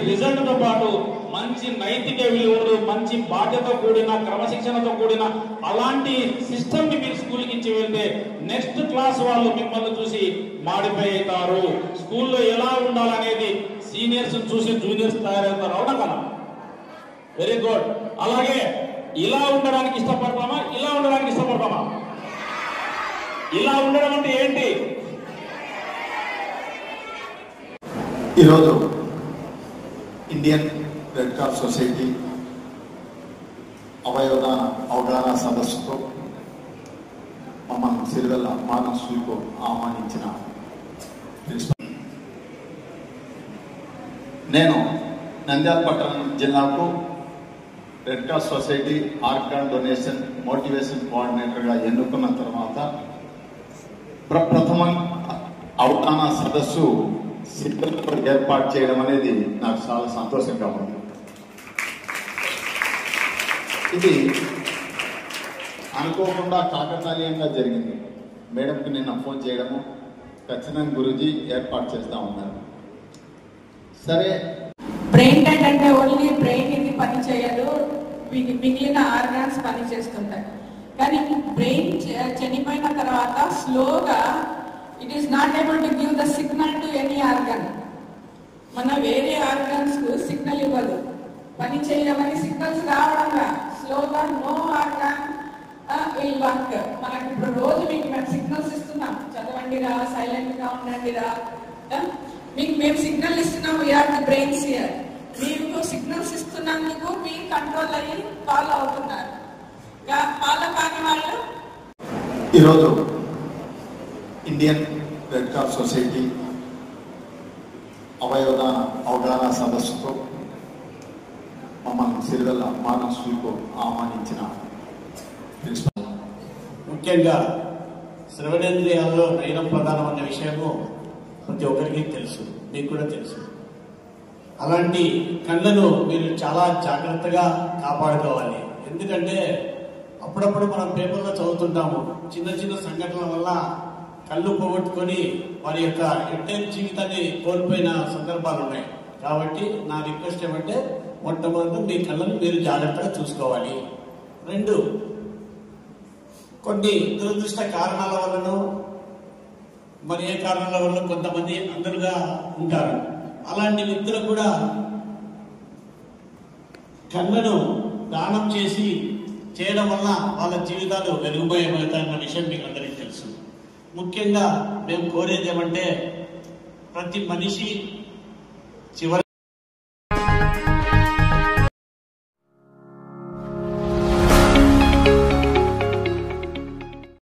Result తో పాటు మంచి నైతిక విలువలు, మంచి బాధ్యత కూడిన, క్రమశిక్షణతో కూడిన అలాంటి సిస్టమ్ ని మీరు స్కూల్కి ఇచ్చి వెళ్తే నెక్స్ట్ క్లాస్ వాళ్ళు మిమ్మల్ని చూసి మాడిఫై అవుతారు. స్కూల్లో ఎలా ఉండాలనేది సీనియర్స్ చూసి జూనియర్స్ తయారవుతారు. అవునా కదా? Very good. అలాగే ఇలా ఉండడానికి ఇష్టపడతామా? ఇలా ఉండడానికి ఇష్టపడతామా? ఇలా ఉండడం అంటే ఏంటి? ఈరోజు ఇండియన్ రెడ్ క్రాస్ సొసైటీ అవయవదాన అవగాహన సదస్సుతో మమ్మల్ని సిరివెల్ల మానస్వీకు ఆహ్వానించిన ప్రిన్సిపల్, నేను నంద్యాల పట్టణం జిల్లాకు red cross society organ donation motivation కోఆర్డినేటర్గా ఎన్నుకున్న తర్వాత ప్రప్రథమ అవగాహన సదస్సు సిరివెల్లలో ఏర్పాటు చేయడం అనేది నాకు చాలా సంతోషంగా ఉంది. ఇది అనుకోకుండా కాకతాళీయంగా జరిగింది. మేడంకి నిన్న ఫోన్ చేయడము, ఖచ్చితంగా గురూజీ ఏర్పాటు చేస్తా ఉన్నారు. సరే, బ్రెయిన్ డెడ్ అంటే ఓన్లీ బ్రెయిన్ ఇది పని చేయదు, మిగిలిన ఆర్గాన్స్ పని చేస్తుంటాయి. కానీ బ్రెయిన్ చనిపోయిన తర్వాత స్లోగా it is not able to give the signal to any organ. మన వేరే ఆర్గన్స్ కు సిగ్నల్ ఇవ్వదు, పని చేయమని సిగ్నల్స్ రావడంగా స్లోగా నో ఆర్గన్ విల్ వర్క్. మనకి ఇప్పుడు రోజు మీకు మేము సిగ్నల్స్ ఇస్తున్నాం, చదవండిరా, సైలెంట్ గా ఉండండిరా, మీకు మేము సిగ్నల్ ఇస్తున్నాం. We're the brains here. మీకు సిగ్నల్స్ ఇస్తున్నందుకు మీ కంట్రోల్ అయ్యి ఫాలో అవుతున్నారు. ఫాలో కాని వాళ్ళు ఈరోజు ఇండియన్ రెడ్ క్రాస్ సొసైటీ అవయవదాన అవగాహన సదస్సుతో మమ్మల్ని సిరివెల్ల మానస్వీకు ఆహ్వానించిన ప్రిన్సిపల్, ముఖ్యంగా శ్రవణేంద్రియాల్లో నయనం ప్రధానం అనే విషయము ప్రతి ఒక్కరికి తెలుసు, మీకు కూడా తెలుసు. అలాంటి కళ్ళను మీరు చాలా జాగ్రత్తగా కాపాడుకోవాలి. ఎందుకంటే అప్పుడప్పుడు మనం పేపర్లో చదువుతుంటాము, చిన్న చిన్న సంఘటనల వల్ల కళ్ళు పోగొట్టుకొని వారి యొక్క ఎంటైర్ జీవితాన్ని కోల్పోయిన సందర్భాలు ఉన్నాయి. కాబట్టి నా రిక్వెస్ట్ ఏమంటే, మొట్టమొదటి మీ కళ్ళను మీరు జాగ్రత్తగా చూసుకోవాలి. 2, కొన్ని దురదృష్ట కారణాల వలన మరి ఏ కారణాల వల్ల కొంతమంది అందరుగా ఉంటారు. అలాంటి వ్యక్తులకు కూడా కళ్ళను దానం చేయడం వల్ల వాళ్ళ జీవితాలు వెలుగుమయమవుతాయన్న విషయం మీకు అందరికీ తెలుసు. ముఖ్యంగా మేము కోరేది ఏమంటే, ప్రతి మనిషి చివరి